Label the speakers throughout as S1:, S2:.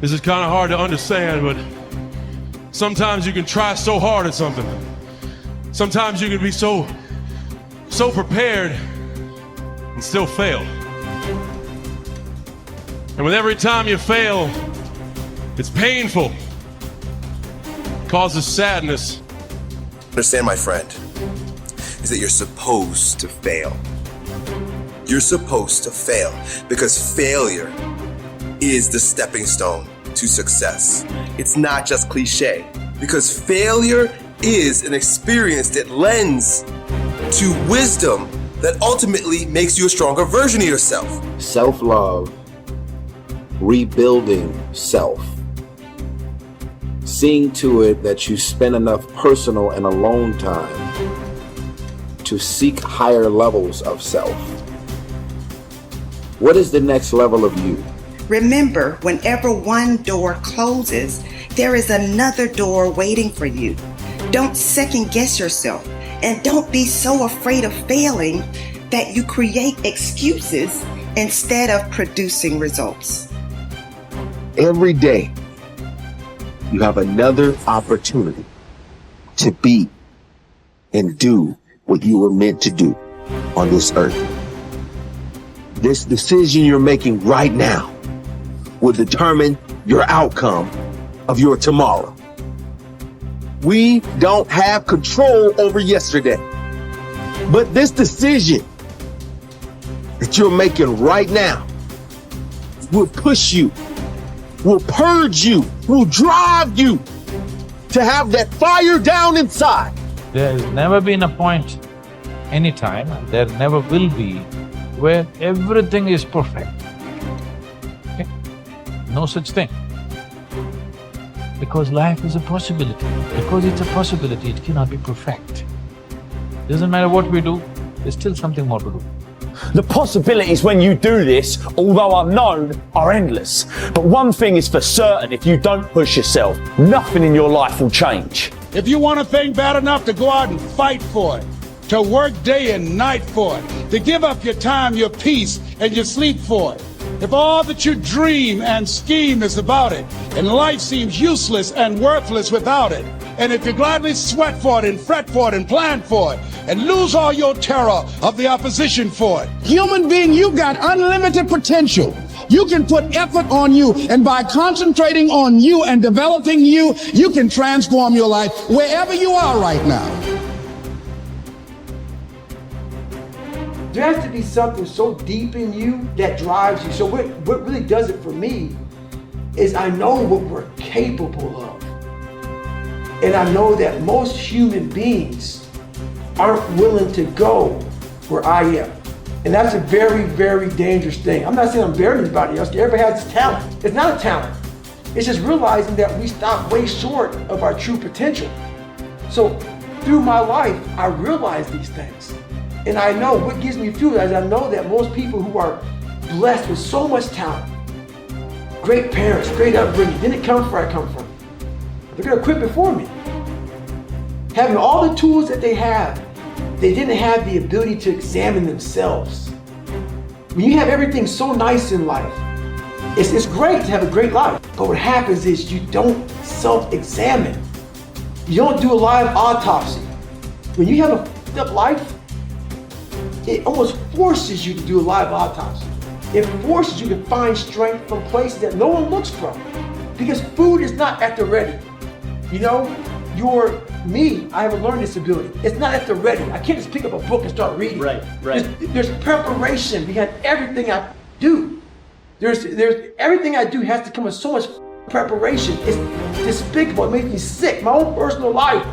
S1: This is kind of hard to understand, but sometimes you can try so hard at something. Sometimes you can be so prepared and still fail. And with every time you fail, it's painful. It causes sadness.
S2: Understand, my friend, is that you're supposed to fail. You're supposed to fail because failure is the stepping stone to success. It's not just cliche, because failure is an experience that lends to wisdom that ultimately makes you a stronger version of yourself.
S3: Self-love, rebuilding self, seeing to it that you spend enough personal and alone time to seek higher levels of self. What is the next level of you?
S4: Remember, whenever one door closes, there is another door waiting for you. Don't second guess yourself, and don't be so afraid of failing that you create excuses instead of producing results.
S3: Every day, you have another opportunity to be and do what you were meant to do on this earth. This decision you're making right now will determine your outcome of your tomorrow. We don't have control over yesterday, but this decision that you're making right now will push you, will purge you, will drive you to have that fire down inside.
S5: There has never been a point, anytime, and there never will be, where everything is perfect. Okay? No such thing. Because life is a possibility. Because it's a possibility, it cannot be perfect. Doesn't matter what we do, there's still something more to do.
S6: The possibilities when you do this, although unknown, are endless. But one thing is for certain, if you don't push yourself, nothing in your life will change.
S7: If you want a thing bad enough to go out and fight for it, to work day and night for it, to give up your time, your peace, and your sleep for it, if all that you dream and scheme is about it, and life seems useless and worthless without it, and if you gladly sweat for it and fret for it and plan for it, and lose all your terror of the opposition for it. Human being, you've got unlimited potential. You can put effort on you, and by concentrating on you and developing you, you can transform your life wherever you are right now.
S8: There has to be something so deep in you that drives you. So what really does it for me is I know what we're capable of. And I know that most human beings aren't willing to go where I am. And that's a very, very dangerous thing. I'm not saying I'm better than anybody else. Everybody has this talent. It's not a talent. It's just realizing that we stop way short of our true potential. So through my life, I realize these things. And I know what gives me fuel is I know that most people who are blessed with so much talent, great parents, great upbringing, didn't come from where I come from. They're gonna quit before me. Having all the tools that they have, they didn't have the ability to examine themselves. When you have everything so nice in life, it's great to have a great life. But what happens is you don't self-examine. You don't do a live autopsy. When you have a fucked up life, it almost forces you to do a live autopsy. It forces you to find strength from places that no one looks from. Because food is not at the ready. You know, I have a learning disability. It's not at the ready. I can't just pick up a book and start reading.
S6: Right.
S8: There's preparation behind everything I do. There's everything I do has to come with so much preparation. It's despicable. It makes me sick. My own personal life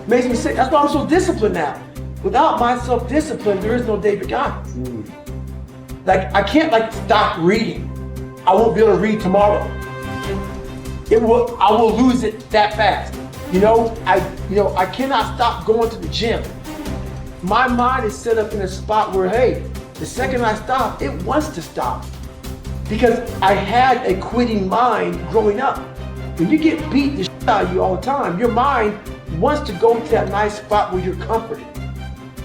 S8: makes me sick. That's why I'm so disciplined now. Without my self-discipline, there is no David Goggins. Like, I can't stop reading. I won't be able to read tomorrow. I will lose it that fast. I cannot stop going to the gym. My mind is set up in a spot where, hey, the second I stop, it wants to stop. Because I had a quitting mind growing up. When you get beat the shit out of you all the time, your mind wants to go to that nice spot where you're comforted,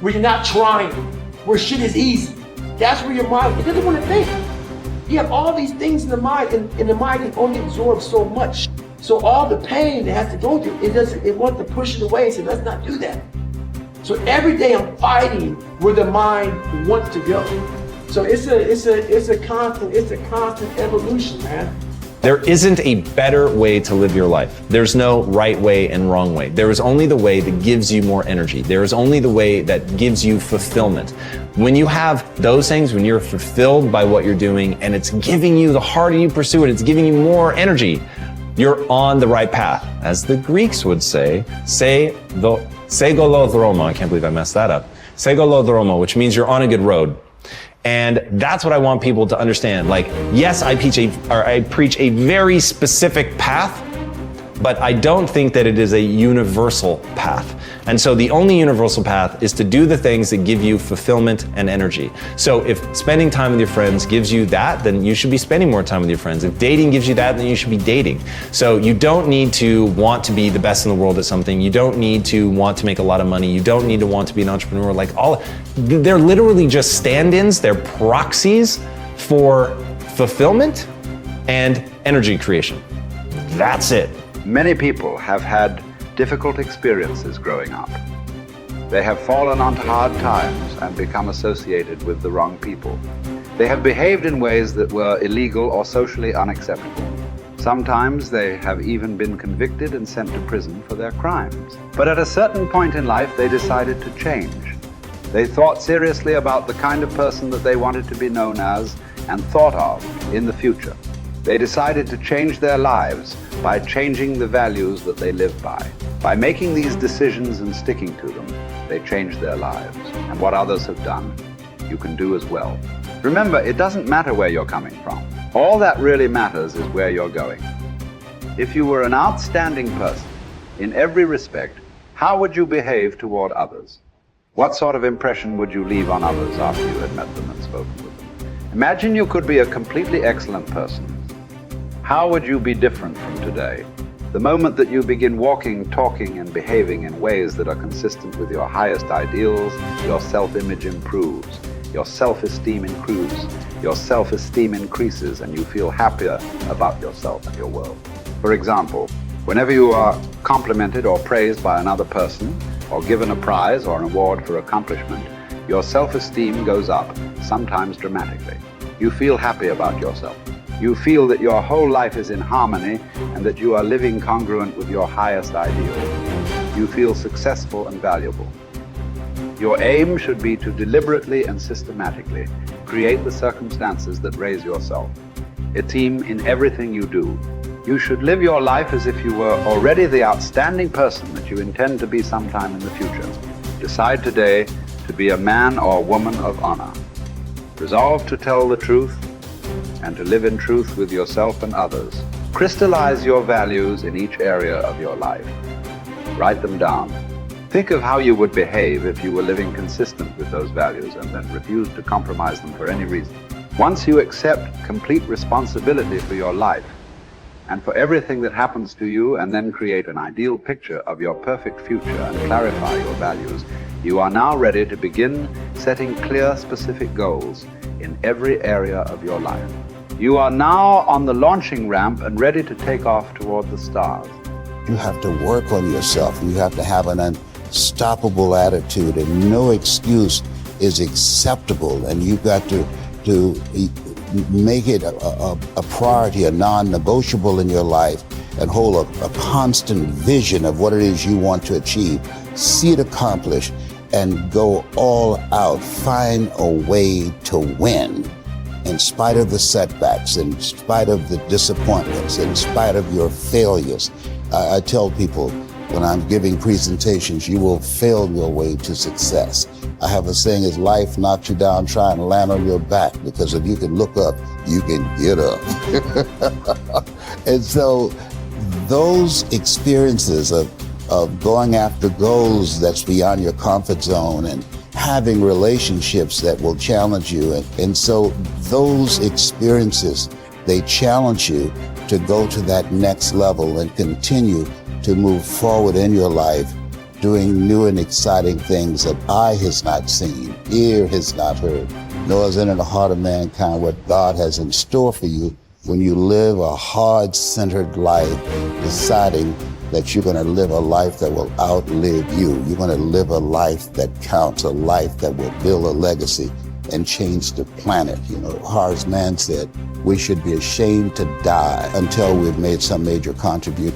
S8: where you're not trying, where shit is easy. That's where your mind, it doesn't want to think. You have all these things in the mind, and the mind can only absorb so much. So all the pain it has to go through, it wants to push it away and say, let's not do that. So every day I'm fighting where the mind wants to go. So it's a constant evolution, man.
S9: There isn't a better way to live your life. There's no right way and wrong way. There is only the way that gives you more energy. There is only the way that gives you fulfillment. When you have those things, when you're fulfilled by what you're doing and it's giving you, the harder you pursue it, it's giving you more energy, you're on the right path. As the Greeks would say, segolodromo, I can't believe I messed that up. Segolodromo, which means you're on a good road. And that's what I want people to understand. Like, yes, I preach a very specific path, but I don't think that it is a universal path. And so the only universal path is to do the things that give you fulfillment and energy. So if spending time with your friends gives you that, then you should be spending more time with your friends. If dating gives you that, then you should be dating. So you don't need to want to be the best in the world at something. You don't need to want to make a lot of money. You don't need to want to be an entrepreneur. They're literally just stand-ins. They're proxies for fulfillment and energy creation. That's it.
S10: Many people have had difficult experiences growing up. They have fallen onto hard times and become associated with the wrong people. They have behaved in ways that were illegal or socially unacceptable. Sometimes they have even been convicted and sent to prison for their crimes. But at a certain point in life, they decided to change. They thought seriously about the kind of person that they wanted to be known as and thought of in the future. They decided to change their lives by changing the values that they live by. By making these decisions and sticking to them, they changed their lives. And what others have done, you can do as well. Remember, it doesn't matter where you're coming from. All that really matters is where you're going. If you were an outstanding person in every respect, how would you behave toward others? What sort of impression would you leave on others after you had met them and spoken with them? Imagine you could be a completely excellent person. How would you be different from today? The moment that you begin walking, talking, and behaving in ways that are consistent with your highest ideals, your self-image improves, your self-esteem improves, your self-esteem increases, and you feel happier about yourself and your world. For example, whenever you are complimented or praised by another person, or given a prize or an award for accomplishment, your self-esteem goes up, sometimes dramatically. You feel happy about yourself. You feel that your whole life is in harmony and that you are living congruent with your highest ideal. You feel successful and valuable. Your aim should be to deliberately and systematically create the circumstances that raise yourself. Esteem in everything you do. You should live your life as if you were already the outstanding person that you intend to be sometime in the future. Decide today to be a man or woman of honor. Resolve to tell the truth and to live in truth with yourself and others. Crystallize your values in each area of your life. Write them down. Think of how you would behave if you were living consistent with those values and then refused to compromise them for any reason. Once you accept complete responsibility for your life and for everything that happens to you, and then create an ideal picture of your perfect future and clarify your values, you are now ready to begin setting clear, specific goals in every area of your life. You are now on the launching ramp and ready to take off toward the stars.
S11: You have to work on yourself. You have to have an unstoppable attitude, and no excuse is acceptable. And you've got to make it a priority, a non-negotiable in your life, and hold a constant vision of what it is you want to achieve. See it accomplished and go all out. Find a way to win. In spite of the setbacks, in spite of the disappointments, in spite of your failures. I tell people when I'm giving presentations, you will fail your way to success. I have a saying, is life knocks you down, try and land on your back, because if you can look up, you can get up. And so those experiences of going after goals that's beyond your comfort zone and having relationships that will challenge you. And so those experiences, they challenge you to go to that next level and continue to move forward in your life, doing new and exciting things that eye has not seen, ear has not heard, nor is it in the heart of mankind what God has in store for you when you live a heart-centered life, deciding that you're going to live a life that will outlive you. You're going to live a life that counts, a life that will build a legacy and change the planet. You know, Horace Mann said, we should be ashamed to die until we've made some major contribution